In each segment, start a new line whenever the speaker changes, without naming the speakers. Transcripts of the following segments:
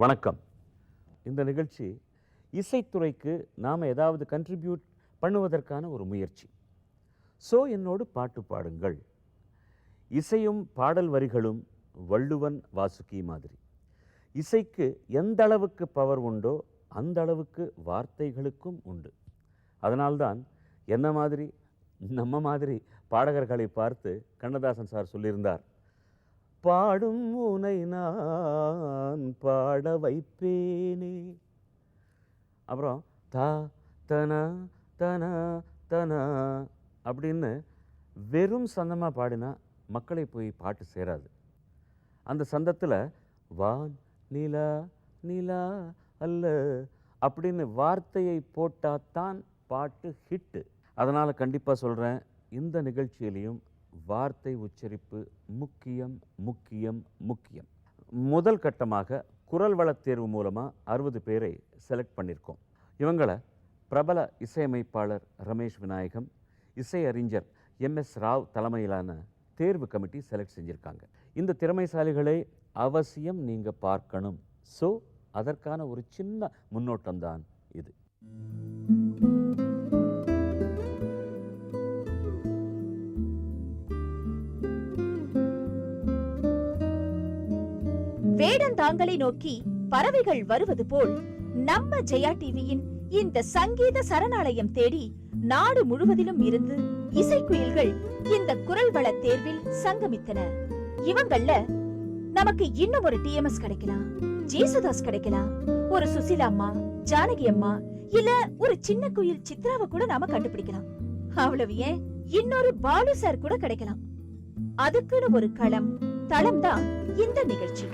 வணக்கம். இந்த நிகழ்ச்சி இசைத்துறைக்கு நாம் ஏதாவது கண்ட்ரிபியூட் பண்ணுவதற்கான ஒரு முயற்சி. என்னோடு பாட்டு பாடுங்கள். இசையும் பாடல் வரிகளும் வள்ளுவன் வாசுகி மாதிரி. இசைக்கு எந்த அளவுக்கு பவர் உண்டோ அந்த அளவுக்கு வார்த்தைகளுக்கும் உண்டு. அதனால்தான் நம்ம மாதிரி பாடகர்களை பார்த்து கண்ணதாசன் சார் சொல்லியிருந்தார், பாடும் உனை நான் பாட வைப்பேனே. அப்புறம் தா தன தன தன அப்படின்னு வெறும் சந்தமாக பாடினா மக்களை போய் பாட்டு சேராது. அந்த சந்தத்தில் வான் நிலா நிலா அல்ல அப்படின்னு வார்த்தையை போட்டாத்தான் பாட்டு ஹிட்டு. அதனால் கண்டிப்பாக சொல்கிறேன், இந்த நிகழ்ச்சியிலையும் வார்த்தை உச்சரிப்பு முக்கியம் முக்கியம் முக்கியம். முதல் கட்டமாக குரல் வளத் தேர்வு மூலமாக 60 பேரை செலக்ட் பண்ணியிருக்கோம். இவங்களை பிரபல இசையமைப்பாளர் ரமேஷ் விநாயகம், இசையறிஞர் MS ராவ் தலைமையிலான தேர்வு கமிட்டி செலக்ட் செஞ்சுருக்காங்க. இந்த திறமைசாலிகளை அவசியம் நீங்கள் பார்க்கணும். அதற்கான ஒரு சின்ன முன்னோட்டம்தான் இது.
வேடந்தாங்களை நோக்கி பறவைகள் வருவது போல் நம்ம ஜெயா டிவியின் இந்த சங்கீத சரணாலயம் தேடி நாடு முழுவதிலும் இருந்து இசைக்குயில்கள் இந்த குரல் வள தேர்வில் சங்கமித்தன. இவங்கள்ல நமக்கு இன்னும் ஒரு TMS கிடைக்கலாம், ஜேசுதாஸ் கிடைக்கலாம், ஒரு சுசிலா அம்மா, ஜானகி அம்மா, இல்ல ஒரு சின்ன குயில் சித்ராவை கூட நாம கண்டுபிடிக்கலாம். அவ்வளவு ஏன், இன்னொரு பாலு சார் கூட கிடைக்கலாம். அதுக்குன்னு ஒரு களம் தளம் தான் இந்த நிகழ்ச்சி.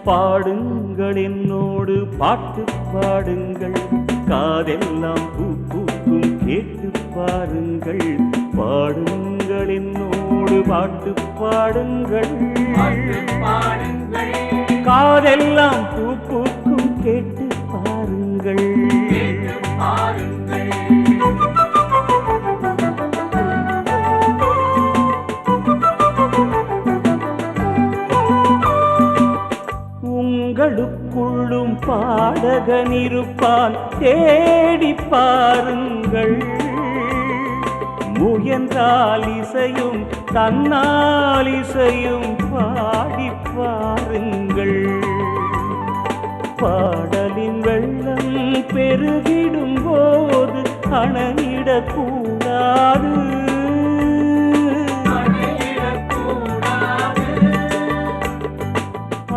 பாடுங்கள் என்னோடு பாட்டு பாடுங்கள், காதெல்லாம் பூ பூக்கும் கேட்டு பாருங்கள். பாடுங்கள் என்னோடு பாட்டு பாடுங்கள், காதெல்லாம் பூ பூக்கும் கேட்டு பாருங்கள். உங்களுக்குள்ளும் பாடகன் இருப்பான், தேடி பாருங்கள். முயன்றால் இசையும் தன்னால் இசையும் பாடி பாருங்கள். பாடலின் வெள்ளம் பெருகிடும் போது அணையிடக்கூடாது.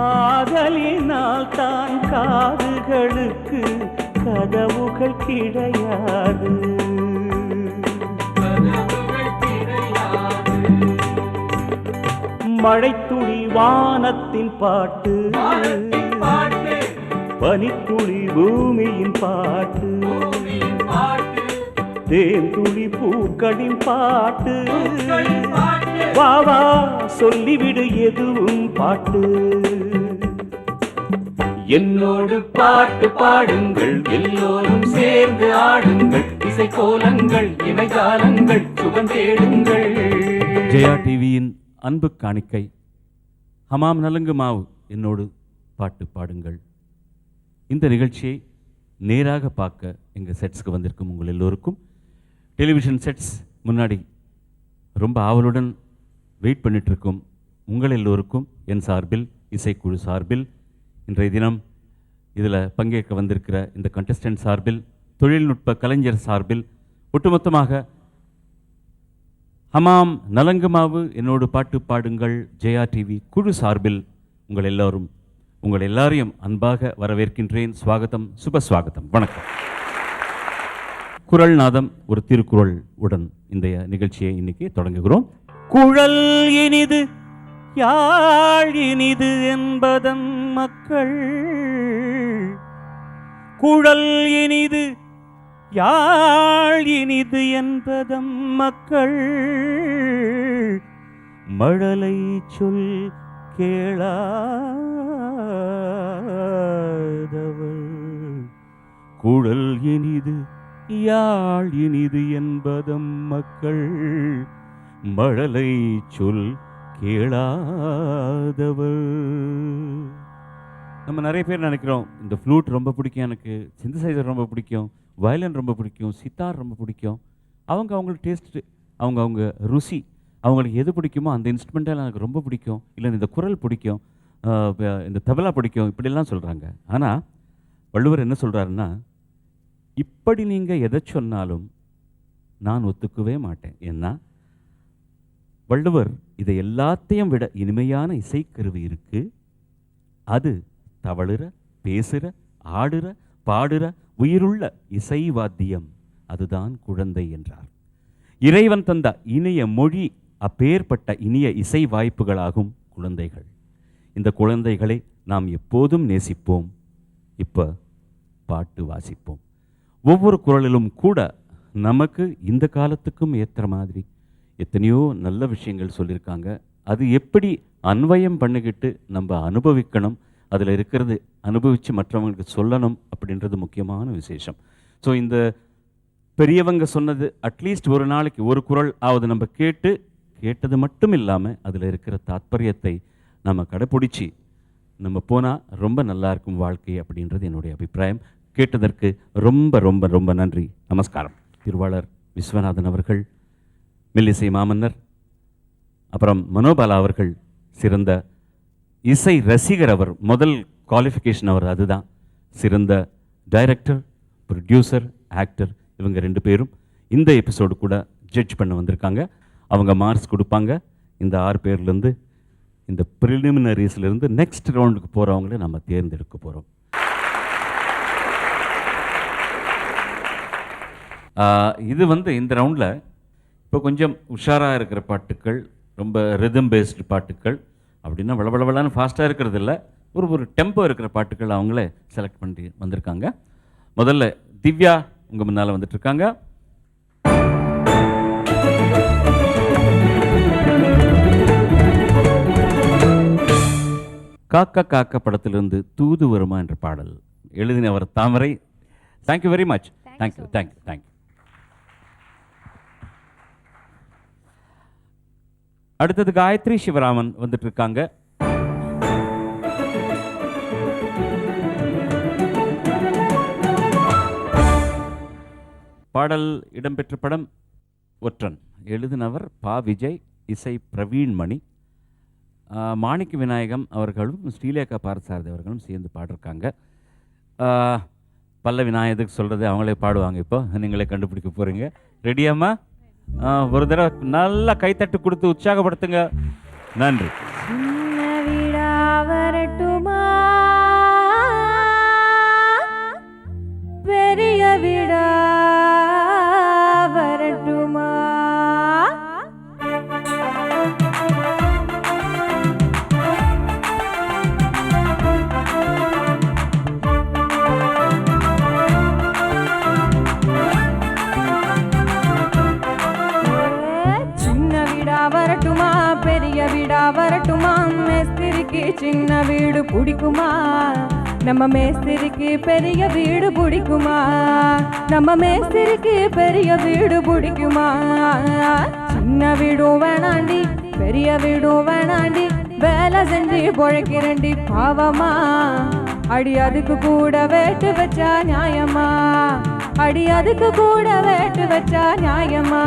ஆதலினால் தான் காதுகளுக்கு கதவுகள் கிடையாது. மழைத்துளி வானத்தின் பாட்டு, பனித்துளி பூமியின் பாட்டு, தேன்துளி பூக்களின் பாட்டு. வா வா சொல்லிவிடு எதுவும் பாட்டு. என்னோடு பாட்டு பாடுங்கள், எல்லோரும் சேர்ந்து ஆடுங்கள். இசை கோலங்கள் இமைஜாலங்கள் சுகம் தேடுங்கள்.
ஜெயா டிவியின் அன்பு காணிக்கை ஹமாம் நலங்கு மாவு என்னோடு பாட்டு பாடுங்கள். இந்த நிகழ்ச்சியை நேராக பார்க்க எங்கள் செட்ஸ்க்கு வந்திருக்கும் உங்கள் எல்லோருக்கும், டெலிவிஷன் செட்ஸ் முன்னாடி ரொம்ப ஆவலுடன் வெயிட் பண்ணிகிட்ருக்கும் உங்கள் எல்லோருக்கும் என் சார்பில், இசைக்குழு சார்பில், இன்றைய தினம் இதில் பங்கேற்க வந்திருக்கிற இந்த கண்டஸ்டன்ட் சார்பில், தொழில்நுட்ப கலைஞர் சார்பில், ஒட்டுமொத்தமாக ஹமாம் நலங்கு மாவு என்னோடு பாட்டு பாடுங்கள் ஜெயா டிவி குழு சார்பில் உங்கள் எல்லாரையும் அன்பாக வரவேற்கின்றேன். ஸ்வாகத்தம், சுபஸ்வாகத்தம், வணக்கம். குரல் நாதம் ஒரு திருக்குறள் உடன் இந்த நிகழ்ச்சியை இன்னைக்கு தொடங்குகிறோம். குழல் இனிது யாழ் இனிது என்பதன் மக்கள், குழல் இனிது யாழ் இனிது என்பதம் மக்கள் மழலை சொல் கேளாதவள். குழல் இனிது யாழ் இனிது என்பதம் மக்கள் மழலை சொல் கேளாதவள். நம்ம நிறைய பேர் நினைக்கிறோம் இந்த ஃப்ளூட் ரொம்ப பிடிக்கும், எனக்கு சிந்தசைசர் ரொம்ப பிடிக்கும், வயலின் ரொம்ப பிடிக்கும், சித்தார் ரொம்ப பிடிக்கும். அவங்களுக்கு டேஸ்ட்டு, அவங்க ருசி, அவங்களுக்கு எது பிடிக்குமோ அந்த இன்ஸ்ட்ருமெண்ட்டால் எனக்கு ரொம்ப பிடிக்கும், இல்லை இந்த குரல் பிடிக்கும், இந்த தபலா பிடிக்கும், இப்படிலாம் சொல்கிறாங்க. ஆனால் வள்ளுவர் என்ன சொல்கிறாருன்னா, இப்படி நீங்கள் எதை சொன்னாலும் நான் ஒத்துக்கவே மாட்டேன். ஏன்னா வள்ளுவர் இதை எல்லாத்தையும் விட இனிமையான இசைக்கருவி இருக்கு, அது தவழுற, பேசுற, ஆடுற, பாடுற உயிருள்ள இசை வாத்தியம், அதுதான் குழந்தை என்றார். இறைவன் தந்த இனிய மொழி, அப்பேற்பட்ட இனிய இசை வாய்ப்புகளாகும் குழந்தைகள். இந்த குழந்தைகளை நாம் எப்போதும் நேசிப்போம். இப்போ பாட்டு வாசிப்போம். ஒவ்வொரு குரலிலும் கூட நமக்கு இந்த காலத்துக்கும் ஏற்ற மாதிரி எத்தனையோ நல்ல விஷயங்கள் சொல்லியிருக்காங்க. அது எப்படி அன்வயம் பண்ணிக்கிட்டு நம்ம அனுபவிக்கணும், அதில் இருக்கிறது அனுபவித்து மற்றவங்களுக்கு சொல்லணும் அப்படின்றது முக்கியமான விசேஷம். ஸோ இந்த பெரியவங்க சொன்னது அட்லீஸ்ட் ஒரு நாளைக்கு ஒரு குரல் ஆவது நம்ம கேட்டது மட்டும் இல்லாமல் அதில் இருக்கிற தாத்பரியத்தை நம்ம கடைப்பிடிச்சி நம்ம போனால் ரொம்ப நல்லா இருக்கும் வாழ்க்கை அப்படின்றது என்னுடைய அபிப்பிராயம். கேட்டதற்கு ரொம்ப ரொம்ப ரொம்ப நன்றி. நமஸ்காரம். திருவாளர் விஸ்வநாதன் அவர்கள், மெல்லிசை மாமன்னர், அப்புறம் மனோபாலா அவர்கள் சிறந்த இசை ரசிகர். அவர் முதல் குவாலிஃபிகேஷன் அவர் அதுதான். சிறந்த டைரக்டர், ப்ரொடியூசர், ஆக்டர், இவங்க 2 பேரும் இந்த எபிசோடு கூட ஜட்ஜ் பண்ண வந்திருக்காங்க. அவங்க மார்க்ஸ் கொடுப்பாங்க. இந்த 6 பேர்லேருந்து இந்த ப்ரிலிமினரிஸ்லேருந்து நெக்ஸ்ட் ரவுண்டுக்கு போகிறவங்கள நம்ம தேர்ந்தெடுக்க போகிறோம். இது இந்த ரவுண்டில் இப்போ கொஞ்சம் உஷாராக இருக்கிற பாட்டுக்கள், ரொம்ப ரிதம் பேஸ்டு பாட்டுக்கள், அப்படின்னா வளவளவளான்னு ஃபாஸ்ட்டாக இருக்கிறது இல்லை, ஒரு டெம்போ இருக்கிற பாட்டுகள் அவங்களே செலக்ட் பண்ணி வந்திருக்காங்க. முதல்ல திவ்யா உங்கள் முன்னால் வந்துட்டுருக்காங்க. காக்கா காக்கா படத்திலிருந்து தூது வருமா என்ற பாடல் எழுதினவர் Thamarai. Thank you very much. Thank you thank you thank you. அடுத்தது காயத்ரி சிவராமன் வந்துட்டு இருக்காங்க. பாடல் இடம்பெற்ற படம் ஒற்றன். எழுதினவர் பா விஜய், இசை பிரவீன் மணி. மாணிக்க விநாயகம் அவர்களும் ஸ்ரீலேகா பாரசாரதி அவர்களும் சேர்ந்து பாடிருக்காங்க. பல்ல விநாயகத்துக்கு சொல்கிறது அவங்களே பாடுவாங்க. இப்போ நீங்களே கண்டுபிடிக்க போகிறீங்க. ரெடியாம்மா? ஒரு தடவை நல்லா கைத்தட்டு கொடுத்து உற்சாகப்படுத்துங்க. நன்றி.
பெரிய விடா வரட்டுமா, சின்ன வீடா வரட்டுமா பெரிய வீடா வரட்டுமா, மேஸ்திரிக்கு சின்ன வீடு பிடிக்குமா, நம்ம மேஸ்திரிக்கு பெரிய வீடு பிடிக்குமா, நம்ம மேஸ்திரிக்கு பெரிய வீடு பிடிக்குமா. சின்ன வீடும் வேணாண்டி பெரிய வீடும் வேணாண்டி, வேலை செஞ்சு பொழைக்கிறண்டி பாவமா, அடி அதுக்கு கூட வேட்டு வச்சா நியாயமா, அடி அதுக்கு கூட வேட்டு வச்சா நியாயமா.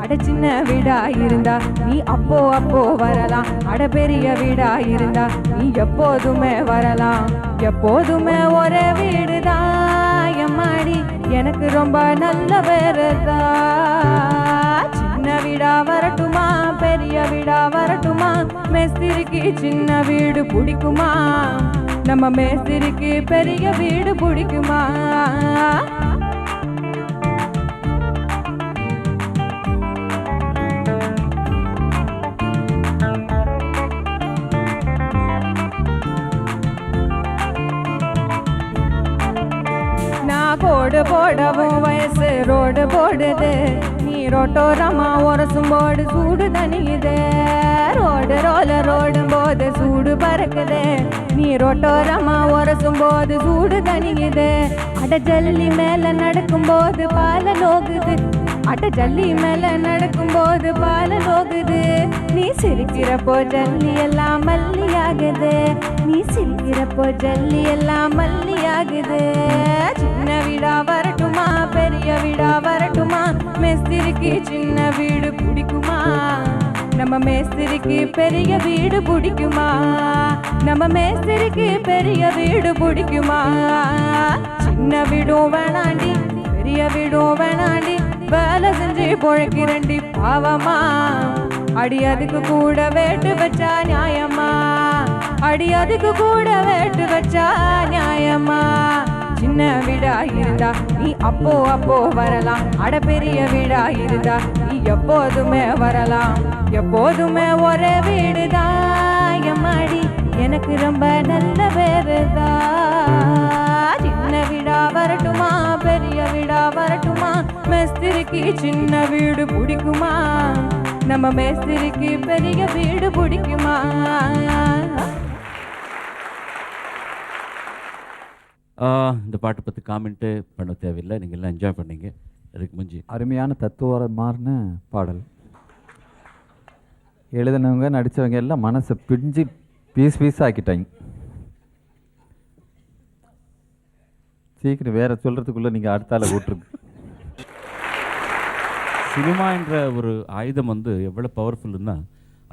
அட சின்ன வீடா இருந்தா நீ அப்போ அப்போ வரலாம், அட பெரிய வீடா இருந்தா நீ எப்போதுமே வரலாம், எப்போதுமே ஒரே வீடுதான் எம்மாடி எனக்கு ரொம்ப நல்ல பேருதா. சின்ன வீடா வரட்டுமா பெரிய வீடா வரட்டுமா, மேஸ்திரிக்கு சின்ன வீடு பிடிக்குமா, நம்ம மேஸ்திரிக்கு பெரிய வீடு பிடிக்குமா. கோடு போ ஓடவும் வயசு ரோடு போடுது நீ ரோட்டோரமா உரசும் போடு சூடு தனியுது ரோடு ரோலர் ஓடும் போது சூடு பறக்குது நீ ரோட்டோரமா உரசும் போது சூடு தனியுது அட ஜல்லி மேல நடக்கும் போது பால நோகுது அட ஜல்லி மேல நடக்கும் போது பால நோகுது நீ சிரிக்கிறப்போ ஜல்லி எல்லாம் மல்லியாகுது நீ சிரிக்கிறப்போ ஜல்லி எல்லாம் மல்லியாகுது சின்ன வீடா வரட்டுமா பெரிய வீடா வரட்டுமா மேஸ்திரிக்கு சின்ன வீடு பிடிக்குமா நம்ம மேஸ்திரிக்கு பெரிய வீடு பிடிக்குமா நம்ம மேஸ்திரிக்கு பெரிய வீடு பிடிக்குமா சின்ன வீடும் வேணாண்டி பெரிய வீடும் வேணாண்டி வேலை செஞ்சு பொழைக்கிறண்டி பாவமா அடி அதுக்கு கூட வேட்டு வச்சா நியாயமா அடி அதுக்கு கூட வேட்டு வச்சா நியாயமா சின்ன வீடா இருந்தா நீ அப்போ அப்போ வரலாம் அட பெரிய வீடா இருந்தா நீ எப்போதுமே வரலாம் எப்போதுமே ஒரே வீடுதான் எம்மாடி எனக்கு ரொம்ப நல்ல பேருதான் சின்ன வீடா வரட்டுமா பெரிய வீடா வரட்டுமா மேஸ்திரிக்கு சின்ன வீடு பிடிக்குமா நம்ம மேஸ்திரிக்கு பெரிய வீடு பிடிக்குமா
இந்த பாட்டை பற்றி காமெண்ட்டு பண்ண தேவையில்லை, நீங்கள் எல்லாம் என்ஜாய் பண்ணீங்க. அதுக்கு முஞ்சி
அருமையான தத்துவமான பாடல். எழுதினவங்க நடித்தவங்க எல்லாம் மனசை பிடிஞ்சி பீஸ் ஆக்கிட்டாங்க. சீக்கிரம் வேறு சொல்கிறதுக்குள்ளே நீங்கள் அடுத்தால கூட்டுருக்கு.
சினிமா என்ற ஒரு ஆயுதம் வந்து எவ்வளோ பவர்ஃபுல்லுன்னா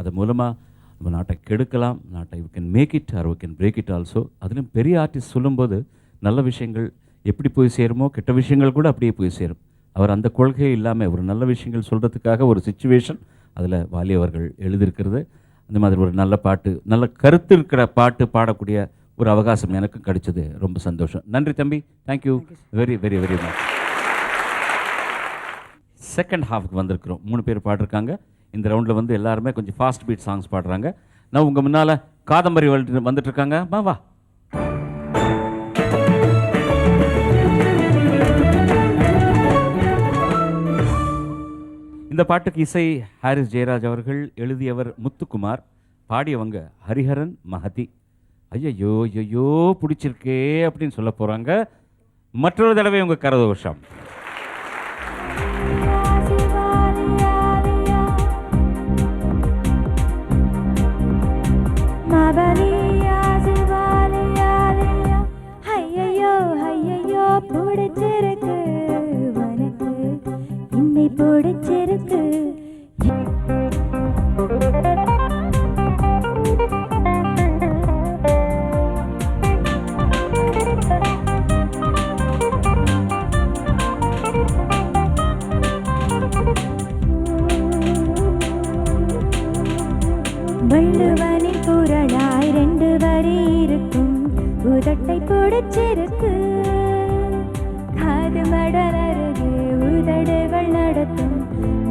அது மூலமாக நம்ம நாட்டை கெடுக்கலாம், நாட்டை we can make it or we can break it also. அதுலேயும் பெரிய ஆர்டிஸ்ட் சொல்லும்போது நல்ல விஷயங்கள் எப்படி போய் சேருமோ கெட்ட விஷயங்கள் கூட அப்படியே போய் சேரும். அவர் அந்த கொள்கையே இல்லாமல் ஒரு நல்ல விஷயங்கள் சொல்கிறதுக்காக ஒரு சிச்சுவேஷன் அதில் வாலி அவர்கள் எழுதியிருக்கிறது. அந்த மாதிரி ஒரு நல்ல பாட்டு, நல்ல கருத்து இருக்கிற பாட்டு பாடக்கூடிய ஒரு அவகாசம் எனக்கு கிடைச்சது. ரொம்ப சந்தோஷம். நன்றி தம்பி, thank you very very very much. Second ஹாஃப்க்கு வந்திருக்கிறோம். 3 பேர் பாடிருக்காங்க. இந்த ரவுண்டில் வந்து எல்லாருமே கொஞ்சம் ஃபாஸ்ட் பீட் சாங்ஸ் பாடுறாங்க. நான் உங்கள் முன்னால் காதம்பரி வந்துட்டுருக்காங்க. வா இந்த பாட்டுக்கு இசை ஹாரிஸ் ஜெயராஜ் அவர்கள், எழுதியவர் முத்துக்குமார், பாடியவங்க ஹரிஹரன் மஹதி. ஐயோ ஐயோ பிடிச்சிருக்கே அப்படின்னு சொல்ல போகிறாங்க. மற்றொரு தடவை உங்கள் கரதோஷம்.
பிடிச்சிருக்கு உனக்கு என்னை பிடிச்சிருக்கு வள்ளுவனின் குரலாய் 2 வரி இருக்கும் உதட்டை பிடிச்சிருக்கு காது மடல் அருகே உதடுகள் நடத்தும்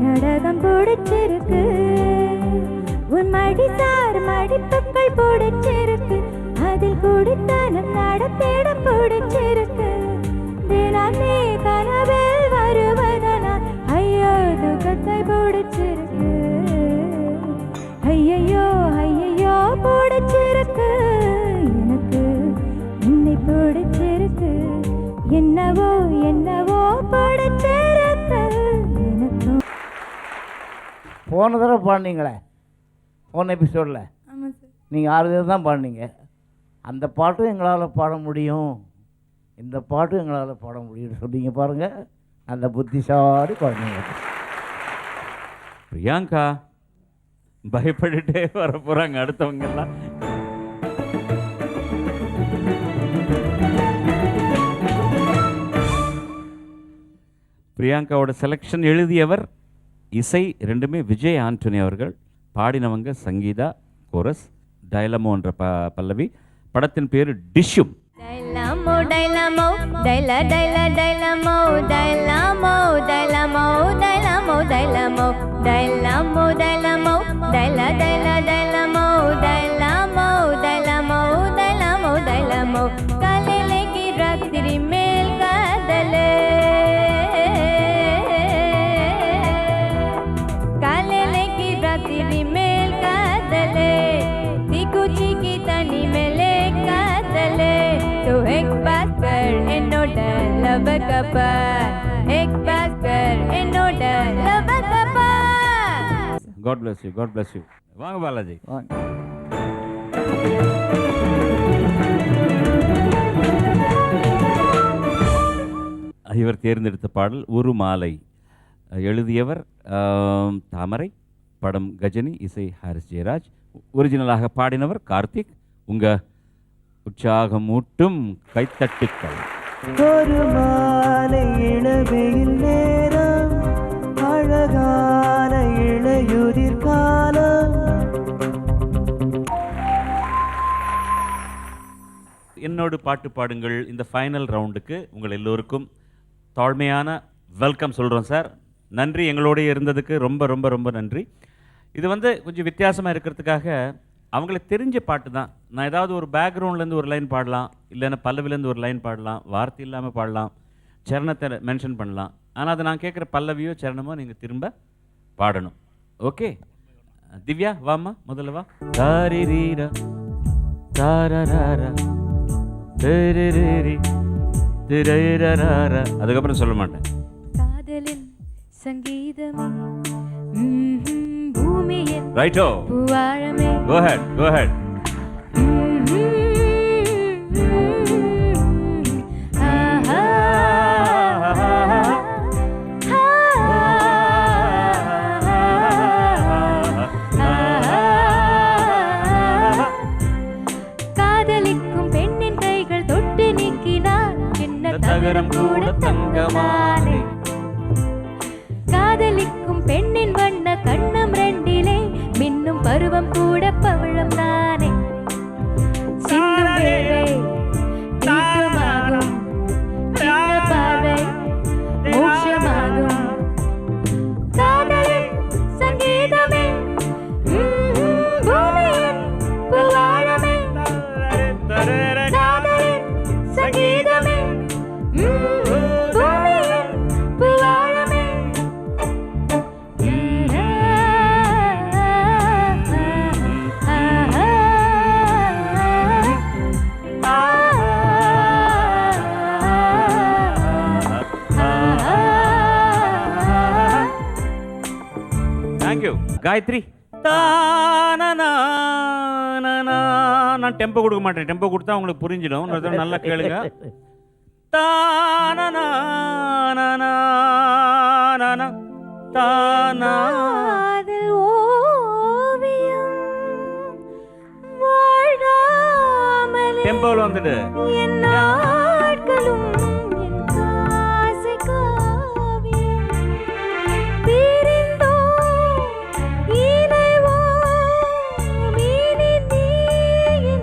நடகம் பிடிச்சிருக்கு உன் மடிசார் மடிப்புக்கள் பிடிச்சிருக்கு அதில் குடித்தனம் நடத்திட பிடிச்சிருக்கு தினமே கனவில் வருவதனால் ஐயோ துக்கத்தை பிடிச்சிருக்கு ஐயையோ ஐயையோ பிடிச்சிருக்கு எனக்கு என்னை பிடிச்சிருக்கு என்னவோ என்னவோ பிடிச்சிருக்கு எனக்கு.
போன தடவை பாடினீங்களே, போன எபிசோடில்
ஆமாம் சார்,
நீங்கள் 6 பேர் தான் பாடினீங்க. அந்த பாட்டும் எங்களால் பாட முடியும், இந்த பாட்டும் எங்களால் பாட முடியும்னு சொன்னீங்க பாருங்கள். அந்த புத்திசாலி குழந்தைங்க.
பிரியாங்கா பயப்பட்டுட்டே வர போகிறாங்க அடுத்தவங்க எல்லாம். பிரியாங்காவோட செலெக்ஷன் எழுதியவர் இசை 2மே விஜய் ஆண்டனி அவர்கள், பாடினவங்க சங்கீதா, கோரஸ், டைலமோன்ற பல்லவி. படத்தின் பேர் டிஷ்யூம்.
டைலமோ டைலமோ டைல டைல டைலமோ டைலமோ டைலமோ டைலமோ டைலமோ டைலமோ டைலமோ டைல டைல டைலமோ டைலமோ டைலமோ டைலமோ டைலமோ காலையிலேக்கு ராத்திரி மேல் காதலே லவ் கப்பா எக் பாஸ்கர் என்னோட லவ் கப்பா.
God bless you, God bless you. வாங்க பாலாஜி. இவர் தேர்ந்தெடுத்த பாடல் ஒரு மாலை. எழுதியவர் தாமரை, படம் கஜினி, இசை ஹாரிஸ் ஜெயராஜ். ஒரிஜினலாக பாடினவர் கார்த்திக். உங்க உற்சாகமூட்டும் கைத்தட்டுக்கள்.
ஒரு மாலை இளவெயில் நேரம், அழகான இளையுதிர் காலம்.
என்னோடு பாட்டு பாடுங்கள் இந்த ஃபைனல் ரவுண்டுக்கு உங்கள் எல்லோருக்கும் தாழ்மையான வெல்கம் சொல்கிறோம் சார். நன்றி, எங்களோடய இருந்ததுக்கு ரொம்ப ரொம்ப ரொம்ப நன்றி. இது கொஞ்சம் வித்தியாசமாக இருக்கிறதுக்காக அவங்களுக்கு தெரிஞ்ச பாட்டு தான். நான் ஏதாவது ஒரு பேக்ரவுண்ட்லேருந்து ஒரு லைன் பாடலாம், இல்லைன்னா பல்லவிலேருந்து ஒரு லைன் பாடலாம், வார்த்தை இல்லாமல் பாடலாம், சரணத்தை மென்ஷன் பண்ணலாம். ஆனால் அதை நான் கேட்குற பல்லவியோ சரணமோ நீங்கள் திரும்ப பாடணும். ஓகே திவ்யா, வாம்மா, முதல்ல வா. தாரிரீரா தாரராரா திரிரிரி திரைரராரா. அதுக்கப்புறம் சொல்ல மாட்டேன்.
காதலின் சங்கீதமே பூமியின்
ரைட்டோ,
பூவாழமே.
go ahead, go ahead.
காதலிக்கும் பெண்ணின் கைகள் தொட்டு நீக்கினார் என்ன தகரம் கூட தங்கமானே. காதலிக்கும் பெண்ணின் வண்ண கண்ணம் ரெண்டிலே மின்னும் பருவம் கூட பவழம் தானே. சின்னம் வேலை தீர்க்கமாகும், சின்ன பார்வை மோட்சமாகும். காதலின் சங்கீதமே பூமியின் பூவாழமே. காதலின் சங்கீதமே பூமியின் பூவாழமே.
தேங்க்யூ காயத்ரி. நான் டெம்போ கொடுக்க மாட்டேன். டெம்போ கொடுத்தா உங்களுக்கு புரிஞ்சிடும். இன்னொரு தடவை நல்லா கேளுங்க. தானா தானா
காதல் ஓவியம் வாழாமலே
டெம்போல வந்துடு.
என் நாட்களும் என் ஆசை காவியம். பிரிந்தோ இணைவோ இனி நீ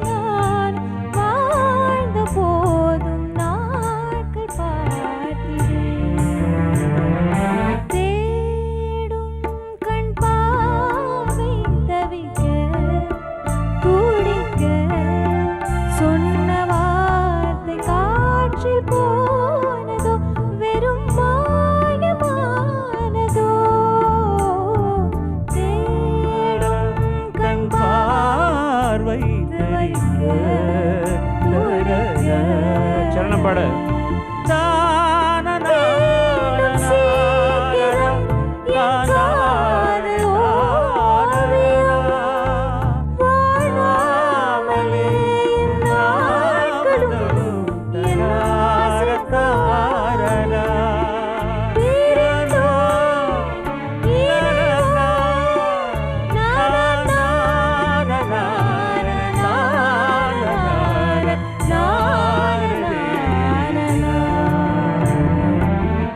நான் வாழ்ந்த போதும் நாட்கள் பார்க்கிறேன். தேடும் கண் பார்வை தவிக்க துடிக்க சொன்ன வார்த்தை காற்றில் போனதோ வெறும் மாயமானதோ. தேடும் கண்
பார்வை
தவிக்க துடிக்க
சரணம் பாடு.
மீண்டும் சீக்கிரம் என் காதல் ஓவியம் வாழாமலே என் நாட்களும் என் ஆசை காவியம். பிரிந்தோ இணைவோ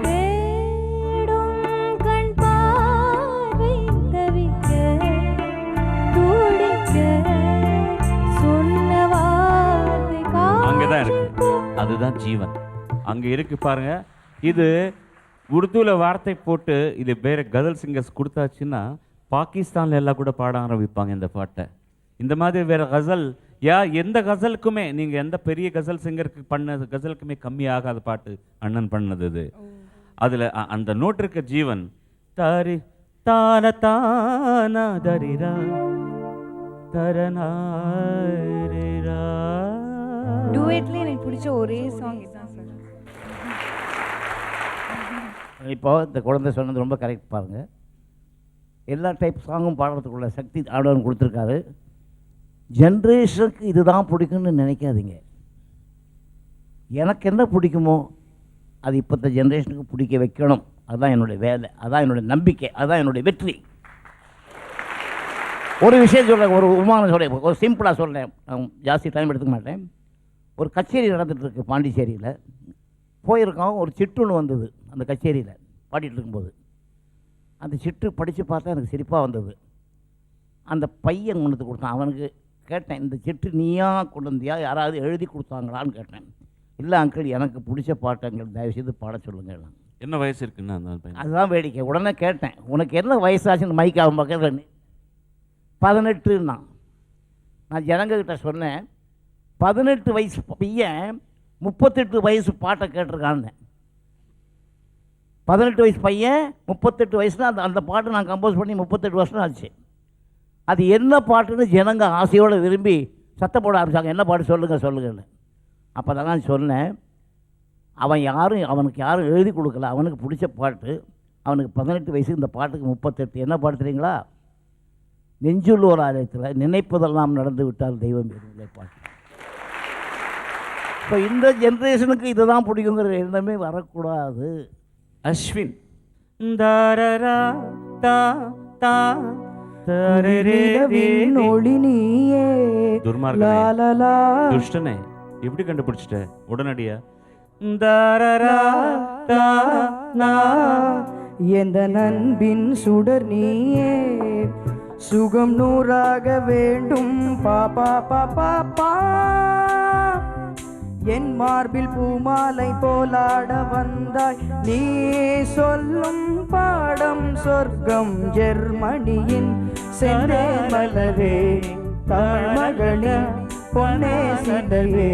தேடும் கண் பார்வை தவிக்க துடிக்க சொன்ன வார்த்தை
அங்கதான் இருக்கு.
காற்றில்
அதுதான் ஜீவன். அங்க இருக்கு பாருங்க. இது உருதுல வார்த்தை போட்டு இது வேற கசல் சிங்கர்ஸ் கொடுத்தாச்சுன்னா பாகிஸ்தான்ல எல்லாம் கூட பாட ஆரம்பிப்பாங்க இந்த பாட்டை. இந்த மாதிரி வேற கசல் எந்த கசலுக்குமே நீங்க எந்த பெரிய கசல் சிங்கருக்கு பண்ண கசலுக்குமே கம்மி ஆகாத பாட்டு அண்ணன் பண்ணது இது. அதுல அந்த நோட் இருக்க ஜீவன். தாரி தான தானா தரிரா தரநாரிரா.
டூயட்ல எனக்கு பிடிச்ச ஒரே சாங் இதுதான் சார்.
இப்போது இந்த குழந்தை சொன்னது ரொம்ப கரெக்ட் பாருங்கள். எல்லா டைப் சாங்கும் பாடுறதுக்குள்ள சக்தி ஆடவன் கொடுத்துருக்காரு. ஜென்ரேஷனுக்கு இதுதான் பிடிக்கும்னு நினைக்காதீங்க. எனக்கு என்ன பிடிக்குமோ அது இப்போத்த ஜென்ரேஷனுக்கு பிடிக்க வைக்கணும். அதுதான் என்னுடைய வேலை, அதுதான் என்னுடைய நம்பிக்கை, அதுதான் என்னுடைய வெற்றி. ஒரு விஷயம் சொல்கிறேன், ஒரு உமானம் சொல்கிறேன், ஒரு சிம்பிளாக சொல்கிறேன், நான் ஜாஸ்தி டைம் எடுத்துக்க மாட்டேன். ஒரு கச்சேரி நடந்துகிட்ருக்கு பாண்டிச்சேரியில். போயிருக்கோம், ஒரு சிட்டுன்னு வந்தது அந்த கச்சேரியில் பாடிட்டு இருக்கும்போது. அந்த சிட்டு படித்து பார்த்தா எனக்கு சிரிப்பாக வந்தது. அந்த பையன் கொண்டு வந்து கொடுத்தான். அவனுக்கு கேட்டேன், இந்த சிட்டு நீயா கொண்டு வந்தியா, யாராவது எழுதி கொடுத்தாங்களான்னு கேட்டேன். இல்லை அங்கிள், எனக்கு பிடிச்ச பாட்டுங்கள், தயவுசெய்து பாட சொல்லுங்கள்.
என்ன வயசு இருக்குன்னு அந்த பையன்?
அதுதான் வேடிக்கை. உடனே கேட்டேன், உனக்கு என்ன வயசாச்சுன்னு மைக்காகும் பக்கத்தில் 18ன்னா. நான் ஜனங்கக்கிட்ட சொன்னேன், 18 வயசு பையன் 38 வயசு பாட்டை கேட்டிருக்கான்னு. 18 வயசு பையன் 38 வயசுனா அந்த பாட்டு நான் கம்போஸ் பண்ணி 38 வருஷம் ஆச்சு. அது என்ன பாட்டுன்னு ஜனங்க ஆசையோடு விரும்பி சத்தம் போட ஆரம்பிச்சாங்க, என்ன பாட்டு சொல்லுங்கன்னு. அப்போ தான் நான் சொன்னேன், அவனுக்கு யாரும் எழுதி கொடுக்கல, அவனுக்கு பிடிச்ச பாட்டு. அவனுக்கு 18 வயசு, இந்த பாட்டுக்கு 38. என்ன பாட்டு தெரியுங்களா? நெஞ்சுள்ளோர் ஆலயத்தில் நினைப்பதெல்லாம் நடந்து விட்டால் தெய்வம் எதுவுமே பாட்டு. இப்போ இந்த ஜென்ரேஷனுக்கு இதுதான் பிடிக்குங்கிற எண்ணமே வரக்கூடாது.
அஸ்வின் தாரரா தா தா
ஒளினியே
துர்மார்கனே, துஷ்டனே, எப்படி கண்டுபிடிச்சிட்ட உடனடியா? தாரரா தா நா
எந்த நண்பின் சுடர் நீயே, சுகம் நூறாக வேண்டும் பாப்பா பாப்பா பா. என் மார்பில் பூமாலை போலாட வந்தாய், நீ சொல்லும் பாடம் சொர்க்கம் ஜெர்மனியின் சென்றே மலரே, தமிழ்மகளின் பொன்னே சிலையே,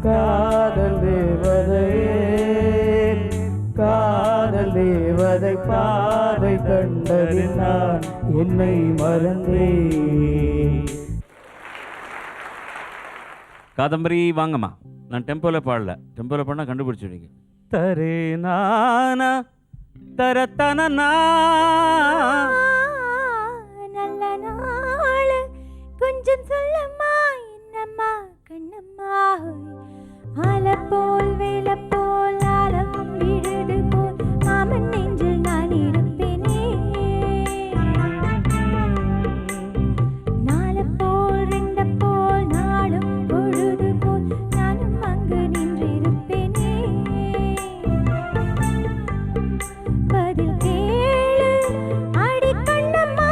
காதல் தேவதையே, காதல் தேவதை பார்வை கண்டதில் நான் என்னை மறந்தேன்.
காதம்பரி வாங்கம்மா. நான் டெம்போவில் பாடல, டெம்போவில் பாடினா கண்டுபிடிச்சிடுங்க. தரே நானா தரத்தனா
நல்ல நாள் கொஞ்சம் சொல்லம்மா, என்னம்மா கண்ணம்மா, ஆல போல் வேலை போல் ஆலம் விழுது போல் மாமன் நெஞ்சில் நான் இருப்பேனே, நாள போல் ரெண்ட போல் நாளும் பொழுது போல் நானும் அங்கு நின்றிருப்பேனே, பதில் கேளு அடி கண்ணம்மா,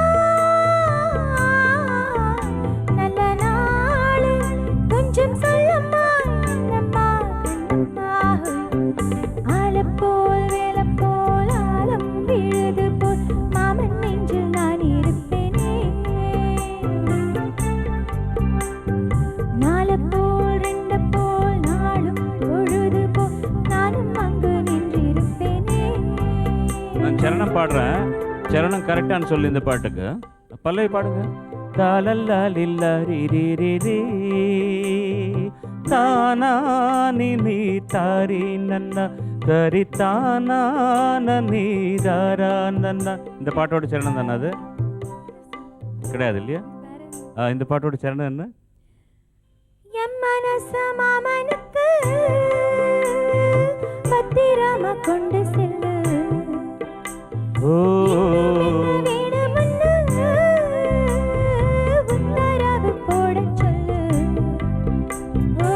நல்ல நாள் கொஞ்சம் சொல்லம்மா, என்னம்மா கண்ணம்மா, ஆல போல் வேலை போல் ஆலம் விழுது போல் மாமன் நெஞ்சில் நான் இருப்பேனே, நாள போல் ரெண்ட போல் நாளும் பொழுது போல் நானும் அங்கு நின்றிருப்பேனே.
நான் சரணம் பாடுறேன், சரணம் கரெக்டான்னு சொல்லி இந்த பாட்டுக்கு பல்லவி பாடுங்க. தாலல்லா லில்லா ரி ரி ரி ரி தானா நீ தாரி நன்னா தரி தானா நீ தாரா நன்னா. இந்த பாட்டோட சரணம் தானே அது? கிடையாது இல்லையா? இந்த பாட்டோட சரணம் என்ன?
என் மனச மாமனுக்கு பத்திரமா கொண்டு செல்லு,
ஓ
வேணுமுன்னு உத்தரவு போட சொல்லு, ஓ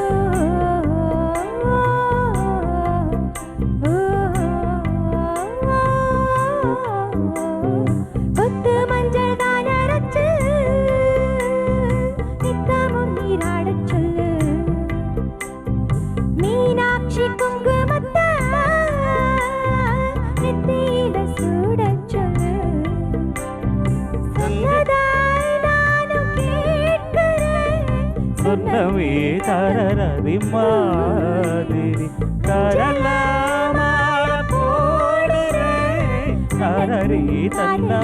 கொத்து மஞ்சள் தான் அரைச்சு நித்தமும் நீராடச் சொல்லு, மீனாட்சி குங்குமத்தை நெத்தியில சூடச் சொல்லு, சொன்னதாய் நானும் கேட்கிறேன்,
சொன்னமே தரரதி மாதிரி தரலாமா போடுறே தரரி
தாரேரி தன்னா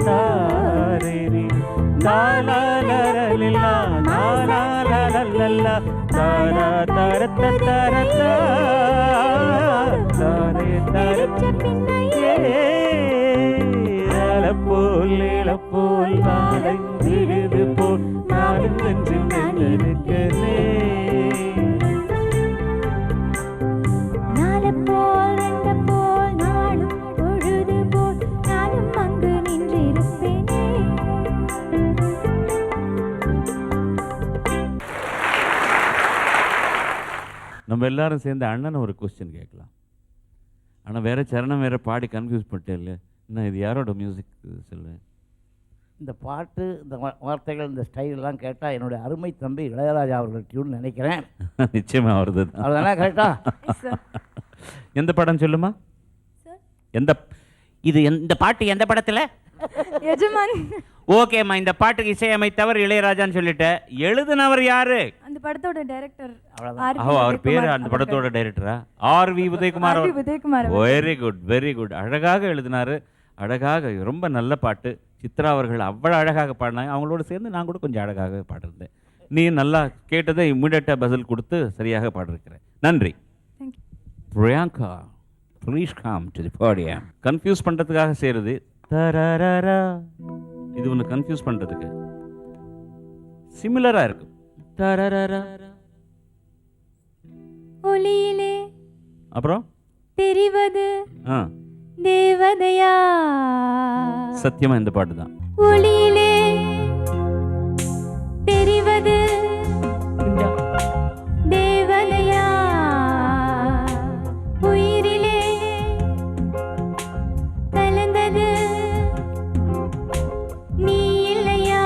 தாரேரி தாலாலலலிலா தாலாலலலலா தாரா தரத்த தரத்தா தாரே தரத்த போல் இளப்போல் நாளை விழுது போல் நாளும் நெஞ்சில் நினைக்கிறே
நாலப்போல் ரெண்டப்போல் நாளும் பொழுது போல் நானும் அங்கு நின்றிருப்பேனே.
நம்ம எல்லாரும் சேர்ந்து அண்ணனை ஒரு கொஸ்டின் கேட்கலாம். ஆனால் வேற சரணம் வேற பாடி கன்ஃபியூஸ் பண்ணிட்டே இல்லை. என்ன இது யாரோட மியூசிக் சொல்லுவேன்?
இந்த பாட்டு, இந்த வார்த்தைகள், இந்த ஸ்டைலெலாம் கேட்டால் என்னுடைய அருமை தம்பி இளையராஜா அவர்கள் டியூன் நினைக்கிறேன்.
நிச்சயமா வருது.
அதெல்லாம் கரெக்டா?
எந்த படம் சொல்லுமா? எந்த இந்த பாட்டு எந்த படத்தில்?
எஜமான்.
ஓகேம்மா, இந்த பாட்டுக்கு இசையமைத்தவர் இளையராஜான்னு சொல்லிட்டேன். எழுதுனவர் யாரு?
அந்த படத்தோட டைரக்டர்.
அவர் பேரு அந்த படத்தோட டைரக்டரா? R V. Udhayakumar. Very good, very good. அழகாக எழுதினாரு, அழகாக, ரொம்ப நல்ல பாட்டு. சித்ரா அவர்கள் அவ்வளோ அழகாக பாடினாங்க. அவங்களோட சேர்ந்து நான் கூட கொஞ்சம் அழகாக பாடிருந்தேன். நீ நல்லா கேட்டதை இம்மிடியட்டாக பதில் கொடுத்து சரியாக பாடிருக்கிறேன். நன்றி. Priyanka, please come to the podium. Confuse பண்ணுறதுக்காக செய்கிறது தரரரா. இது ஒன்று கன்ஃபியூஸ் பண்ணுறதுக்கு சிமிலராக இருக்கும். தரரரா.
ஒளியிலே
அப்புறம்
தெரிவது
ஆ
தேவதையா.
சத்தியமா இந்த பாட்டு தான்.
ஒளியிலே தெரிவது தேவதையா. உயிரிலே கலந்தது நீ இல்லையா.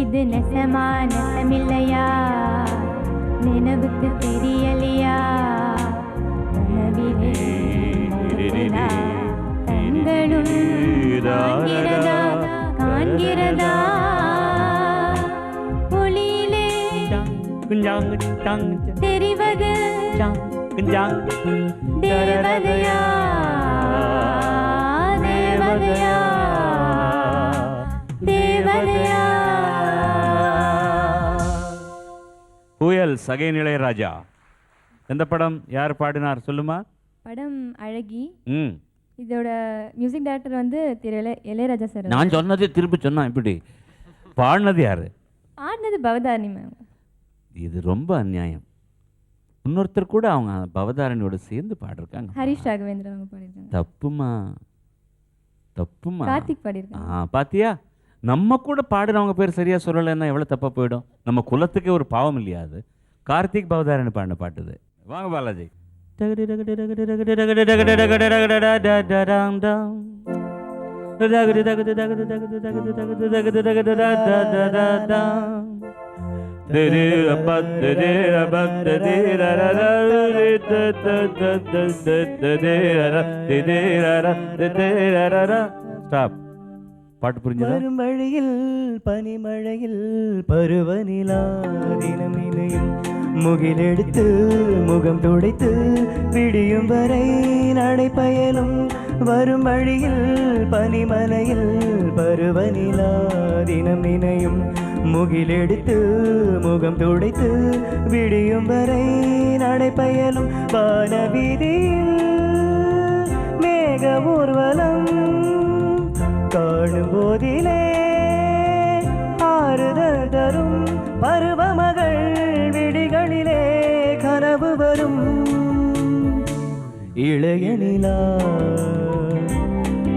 இது நெசமா நெசமில்லையா. நினைவுக்கு தெரியலையா. கனவிலே கண்களும் காண்கிறதா காண்கிறதா. ஒளியிலே தெரிவது தேவதையா தேவதையா தேவதையா.
புயல் சகை இளையராஜா. எந்த படம், யார் பாடினார் சொல்லுமா?
படம் அழகி.
ம்,
இதோட மியூசிக் டைரக்டர் வந்து திரு இளையராஜா சார்.
நான் சொன்னது திருப்பி சொன்னா இப்படி. பாடினது யாரு?
ஆடினது பவதாரணி மேம்.
இது ரொம்ப அநியாயம். இன்னொருத்தர் கூட அவங்க பவதாரணியோட சேர்ந்து பாடிருக்காங்க.
ஹரிஷ் ராகவேந்திரா அவங்க பாடிருக்காங்க.
தப்புமா, தப்புமா.
கார்த்திக் பாடிருக்காங்க.
பாத்தியா, நம்ம கூட பாடுறவங்க பேர் சரியா சொல்லலைன்னா எவ்வளவு தப்பா போயிடும். நம்ம குலத்துக்கே ஒரு பாவம் இல்லையா அது? கார்த்திக் பவதாரணி பாடின பாட்டுது. வாங்க பாலாஜி. ஸ்டாப். பாட்டு புரிஞ்சதா?
வரும் வழியில் பனிமழையில் பருவநிலா தினம் இணையும். முகிலெடுத்து முகம் துடைத்து விடியும் வரை நடைபயலும். வரும் வழியில் பனிமலையில் பருவநிலா தினம் இணையும். முகிலெடுத்து முகம் துடைத்து விடியும் வரை நடைபயலும். வானவீதியில் மேக ஊர்வலம் காணும் போதிலே ஆறுதல் தரும். பருவமகள் விடிகளிலே கனவு வரும். இளைய நிலா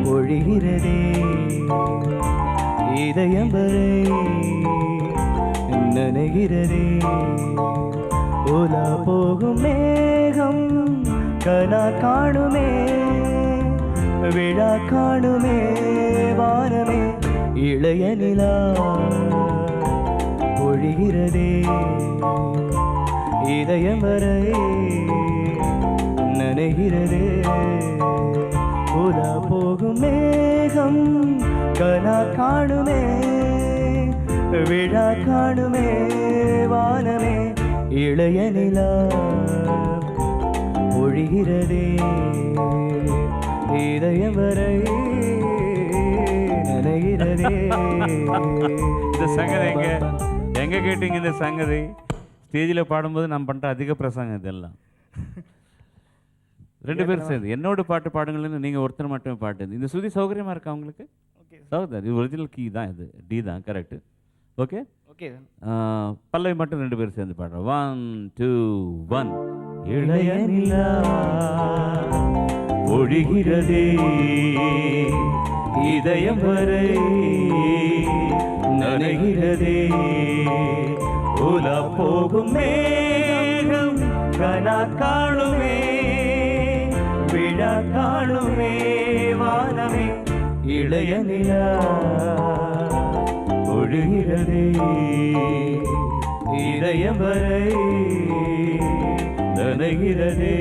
பொழிகிறதே இதயம் வரை நனைகிறதே. உலா போகும் மேகம் கனா காணுமே. விழா காணுமே வானமே. இளைய நிலா பொழிகிறதே இதயம் வரை நனைகிறதே. உலா போகும் மேகம் கனா காணுமே. விழா காணுமே வானமே. இளைய நிலா பொழிகிறதே இதயம் வரை நனைகிறதே.
இந்த சங்கதி எங்கே கேட்டீங்க? இந்த சங்கதி ஸ்டேஜில் பாடும்போது நான் பண்ணுற அதிக பிரசங்கம் இதெல்லாம். 2 பேரும் சேர்ந்து என்னோட பாட்டு பாடுங்கள்னு நீங்கள் ஒருத்தர் மட்டுமே பாட்டு. இந்த சுதி சௌகரியமாக இருக்கா உங்களுக்கு? சௌகரியம். இது ஒரிஜினல் கீ தான், இது டி தான், கரெக்டு. Okay
okay.
பல்லவி மட்டும் 2 பேரும் சேர்ந்து பாடுறோம். 1 2 1.
இளைய நிலா ஒழிகிறதே இதயம் வரை நனைகிறதே. உலா போகும் மேகம் கனா காணுமே விழா காணுமே வானமே. இளைய நிலா ஒழிகிறதே இதயம் வரை நனைகிறதே.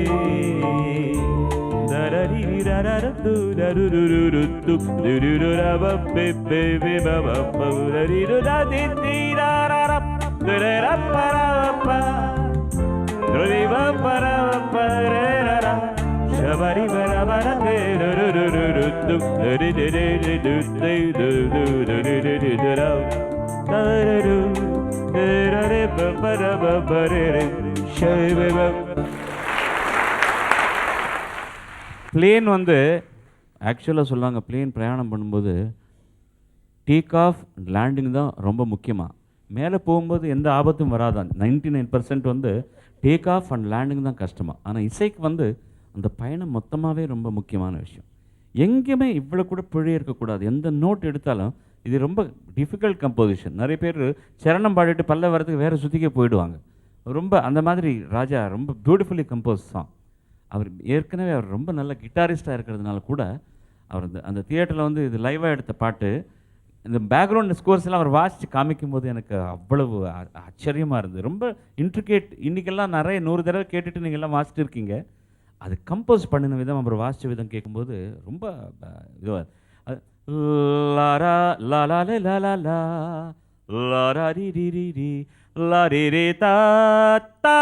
பிளேன் வந்து ஆக்சுவலாக சொல்லுவாங்க, பிளேன் பிரயாணம் பண்ணும்போது டேக் ஆஃப் லேண்டிங் தான் ரொம்ப முக்கியமாக. மேலே போகும்போது எந்த ஆபத்தும் வராதான். 99% வந்து டேக் ஆஃப் அண்ட் லேண்டிங் தான் கஷ்டமாக. ஆனால் இசைக்கு வந்து அந்த பயணம் மொத்தமாகவே ரொம்ப முக்கியமான விஷயம். எங்கேயுமே இவ்வளோ கூட பிழை இருக்கக்கூடாது. எந்த நோட் எடுத்தாலும் இது ரொம்ப டிஃபிகல்ட் கம்போசிஷன். நிறைய பேர் சரணம் பாடிட்டு பல்ல வரதுக்கு வேறு சுற்றிக்கே போயிடுவாங்க. ரொம்ப அந்த மாதிரி ராஜா ரொம்ப பியூட்டிஃபுல்லி கம்போஸ் சாங். அவர் ஏற்கனவே அவர் ரொம்ப நல்ல கிட்டாரிஸ்டாக இருக்கிறதுனால கூட அவர் அந்த தியேட்டரில் வந்து இது லைவாக எடுத்த பாட்டு, இந்த பேக்ரவுண்ட் ஸ்கோர்ஸ் எல்லாம் அவர் வாசித்து காமிக்கும் போது எனக்கு அவ்வளவு ஆச்சரியமாக இருந்தது. ரொம்ப இன்ட்ரிகேட். இன்றைக்கெல்லாம் நிறைய 100 தடவை கேட்டுட்டு நீங்கள் எல்லாம் வாசிட்டு இருக்கீங்க. அது கம்போஸ் பண்ணின விதம், அவர் வாசித்த விதம் கேட்கும்போது ரொம்ப இதுவாக லாரா லாலா லாலா லா லாரா ரி ரி ரி ரி லா ரே ரே தா தா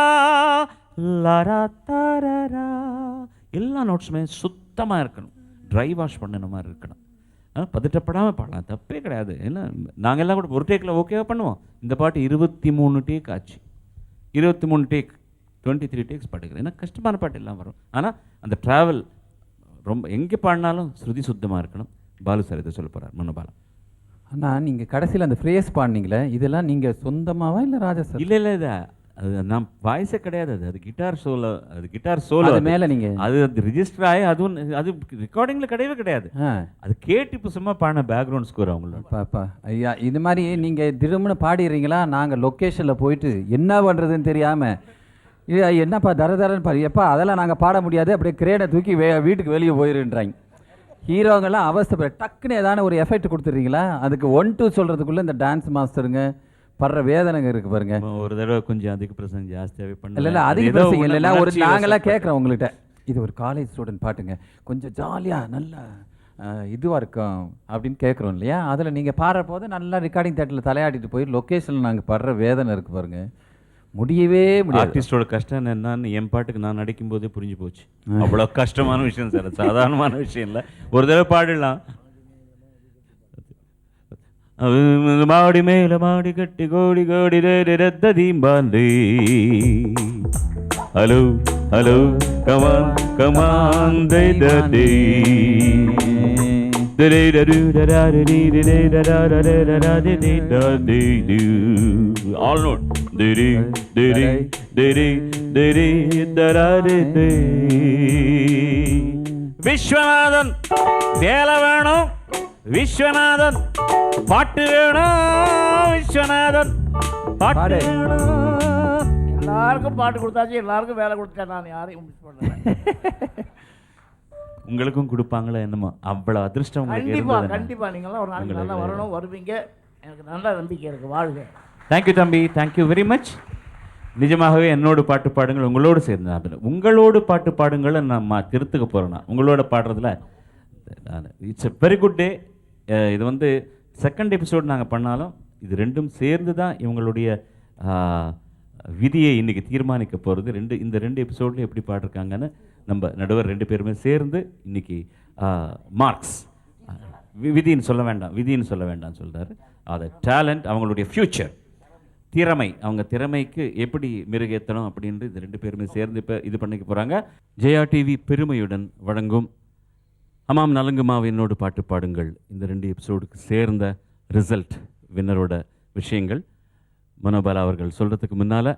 லாரா தாரா. எல்லா நோட்ஸுமே சுத்தமாக இருக்கணும், ட்ரை வாஷ் பண்ணின மாதிரி இருக்கணும். பதட்டப்படாமல் பாடலாம், தப்பே கிடையாது. ஏன்னா நாங்கள் எல்லாம் கூட ஒரு டேக்கில் ஓகேவா பண்ணுவோம். இந்த பாட்டு 23 டேக் ஆச்சு. 23 டேக் 23 டேக்ஸ் பாட்டுக்கிறேன். ஏன்னா கஷ்டமான பாட்டு எல்லாம் வரும். ஆனால் அந்த ட்ராவல் ரொம்ப எங்கே பாடினாலும் ஸ்ருதி சுத்தமாக இருக்கணும். பாலு சார் இதை சொல்ல போகிறார். மனோபாலம்.
ஆனால் நீங்கள் கடைசியில் அந்த ஃப்ரேஸ் பாடினீங்களே, இதெல்லாம் நீங்கள் சொந்தமாவா இல்லை ராஜா சார்?
இல்லை இல்லை, இது அது நான் வாய்ஸே கிடையாது. அது கிட்டார் சோலோ. அது கிட்டார் சோலோ.
அது மேலே நீங்கள்
அது ரிஜிஸ்டர் ஆகி அதுவும் அது ரெக்கார்டிங்கில் கிடையவே கிடையாது. அது கேட்டு இப்போ சும்மா பாடின பேக்ரவுண்ட் ஸ்கோர் அவங்களோட.
பாப்பா ஐயா, இது மாதிரி நீங்கள் திரும்பன்னு பாடிடுறீங்களா? நாங்கள் லொக்கேஷனில் போயிட்டு என்ன பண்ணுறதுன்னு தெரியாமல் என்னப்பா தரன்னு பாரு, எப்பா அதெல்லாம் நாங்கள் பாட முடியாது, அப்படியே கிரேடை தூக்கி வீட்டுக்கு வெளியே போயிருன்றாங்க. ஹீரோங்கெல்லாம் அவஸ்தை டக்குன்னு ஏதான ஒரு எஃபெக்ட் கொடுத்துட்றீங்களா? அதுக்கு 1 2 சொல்கிறதுக்குள்ளே இந்த டான்ஸ் மாஸ்டருங்க படுற வேதனைங்க இருக்குது பாருங்க.
ஒரு தடவை கொஞ்சம் அதிக பிரசங்க ஜாஸ்தியாகவே பண்ணல.
இல்லை அதிக பிரசங்க இல்லைல்ல, ஒரு நாங்களாம் கேட்குறோம் உங்கள்கிட்ட. இது ஒரு காலேஜ் ஸ்டூடெண்ட் பாட்டுங்க, கொஞ்சம் ஜாலியாக நல்லா இதுவாக இருக்கும் அப்படின்னு கேட்குறோம் இல்லையா? அதில் நீங்கள் பாடுற போது நல்லா ரெக்கார்டிங் தேட்டரில் தலையாடிட்டு போய் லொக்கேஷனில் நாங்கள் படுற வேதனை இருக்குது பாருங்க. முடியவே முடியாது.
ஆர்டிஸ்டோட கஷ்டம் என்னன்னு என் பாட்டுக்கு நான் நடிக்கும் போதே புரிஞ்சு போச்சு. அவ்வளோ கஷ்டமான விஷயம் சார், சாதாரணமான விஷயம் இல்லை. ஒரு தடவை பாடிடலாம். மாடி மேல மாடி கட்டி கோடி கோடி ரத்த தீம்பாண்டி. ஹலோ ஹலோ கமான் கமான் தே தே all note diri diri diri diri darare de. Viswanathan வேலை வேணும், விஸ்வநாதன் பாட்டு வேணும், விஸ்வநாதன் பாட்டு வேணும்.
எல்லாருக்கும் பாட்டு கொடுத்தாச்சு, எல்லாருக்கும் வேலை கொடுத்தேன். நான் யாரையும் மிஸ் பண்ணல.
உங்களுக்கும் கொடுப்பாங்களா என்னமோ, அவ்வளோ அதிர்ஷ்டம் உங்களுக்கு
கண்டிப்பா
இருந்தது.
கண்டிப்பா நீங்களாம் ஒரு நாளைக்கு நல்லா வரணும், வருவீங்க. எனக்கு நல்ல நம்பிக்கை இருக்குது. வாழ்க.
தேங்க்யூ தம்பி, தேங்க்யூ வெரி மச். நிஜமாகவே என்னோட பாட்டு பாடுங்கள், உங்களோடு சேர்ந்து உங்களோடு பாட்டு பாடுங்களை நான் திருத்துக்க போகிறேன். உங்களோட பாடுறதுல it's a very good day. இது வந்து செகண்ட் எபிசோடு நாங்கள் பண்ணாலும் இது ரெண்டும் சேர்ந்து தான் இவங்களுடைய விதியை இன்றைக்கி தீர்மானிக்க போகிறது. இந்த 2 எபிசோடில் எப்படி பாடிருக்காங்கன்னு நம்ம நடுவர் 2 பேருமே சேர்ந்து இன்றைக்கி மார்க்ஸ். விதின்னு சொல்ல வேண்டாம் சொல்கிறாரு. அது டேலண்ட், அவங்களுடைய ஃப்யூச்சர், திறமை, அவங்க திறமைக்கு எப்படி மெருகேற்றணும் அப்படின்ட்டு இந்த 2 பேருமே சேர்ந்து இப்போ இது பண்ணிக்க போகிறாங்க. ஜெயா டிவி பெருமையுடன் வழங்கும் ஹமாம் நலங்குமாவு என்னோடு பாட்டு பாடுங்கள் இந்த 2 எபிசோடுக்கு சேர்ந்த ரிசல்ட் வின்னரோட விஷயங்கள் மனோபாலா அவர்கள் சொல்கிறதுக்கு முன்னால்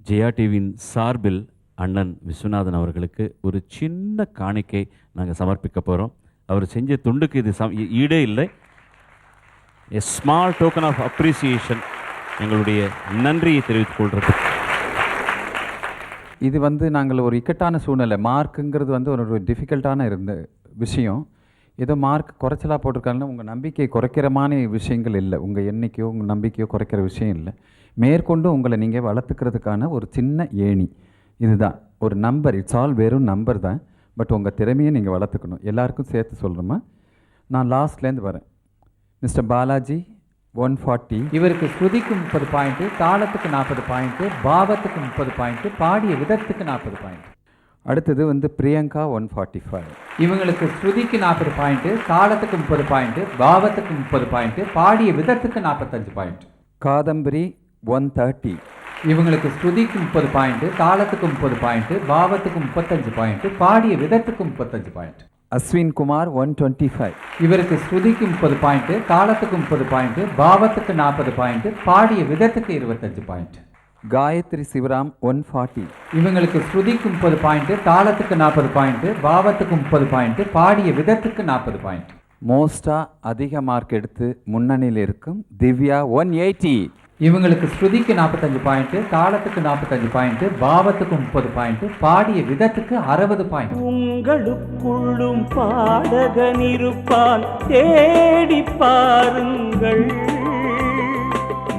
ஜெயா டிவியின் சார்பில் அண்ணன் விஸ்வநாதன் அவர்களுக்கு ஒரு சின்ன காணிக்கை நாங்கள் சமர்ப்பிக்க போகிறோம். அவர் செஞ்ச தொண்டுக்கு இது ஈடே இல்லை. A small token of appreciation, எங்களுடைய நன்றியை தெரிவித்துக் கொள்கிறது.
இது நாங்கள் ஒரு இக்கட்டான சூழ்நிலை, மார்க்குங்கிறது ஒரு டிஃபிகல்ட்டான இருந்த விஷயம். ஏதோ மார்க் குறைச்சலாக போட்டிருக்காங்கன்னா உங்கள் நம்பிக்கையை குறைக்கிறமான விஷயங்கள் இல்லை, உங்கள் எண்ணிக்கையோ உங்கள் நம்பிக்கையோ குறைக்கிற விஷயம் இல்லை. மேற்கொண்டு உங்களை நீங்கள் வளர்த்துக்கிறதுக்கான ஒரு சின்ன ஏணி இதுதான். ஒரு நம்பர், இட்ஸ் ஆல் வெறும் நம்பர் தான். பட் உங்கள் திறமையை நீங்கள் வளர்த்துக்கணும். எல்லாருக்கும் சேர்த்து சொல்கிறோமா? நான் லாஸ்ட்லேருந்து வரேன். மிஸ்டர் பாலாஜி 140. இவருக்கு ஸ்ருதிக்கு 30 பாயிண்ட்டு, தாளத்துக்கு 40 பாயிண்ட்டு, பாவத்துக்கு 30 பாயிண்ட்டு, பாடிய விதத்துக்கு 40 பாயிண்ட். அடுத்தது பிரியங்கா 145. இவங்களுக்கு ஸ்ருதிக்கு 40 பாயிண்ட்டு, தாளத்துக்கு 30 பாயிண்ட்டு, பாவத்துக்கு 30 பாயிண்ட்டு, பாடிய விதத்துக்கு 45 பாயிண்ட். காதம்பரி 130. இவங்களுக்கு ஸ்ருதிக்கு 30 பாயிண்ட்டு, தாளத்துக்கு 30 பாயிண்ட்டு, பாவத்துக்கு 35 பாயிண்ட்டு, பாடிய விதத்துக்கு 35 பாயிண்ட். அஸ்வின் குமார் 125. இவருக்கு ஸ்ருதிக்கு 30 பாயிண்ட்டு, தாளத்துக்கு 30 பாயிண்ட்டு, பாவத்துக்கு 40 பாயிண்ட்டு, பாடிய விதத்துக்கு 25 பாயிண்ட். காயத்ரி சிவராம் 140. இவங்களுக்கு ஸ்ருதிக்கு 30 பாயிண்ட்டு, தாளத்துக்கு 40 பாயிண்ட்டு, பாவத்துக்கு 30 பாயிண்ட்டு, பாடிய விதத்துக்கு 40 பாயிண்ட். மோஸ்ட்டாக அதிக மார்க் எடுத்து முன்னணியில் இருக்கும் திவ்யா 180. இவங்களுக்கு ஸ்ருதிக்கு 45 பாயிண்ட்டு, தாளத்துக்கு 45 பாயிண்ட்டு, பாவத்துக்கு 30 பாயிண்ட்டு, பாடிய விதத்துக்கு 60 பாயிண்ட்.
உங்களுக்குள்ளும் பாடகன் இருப்பான், தேடி பாருங்கள்.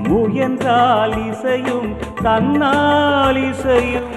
முயன்றால் இசையும், தன்னால் இசையும்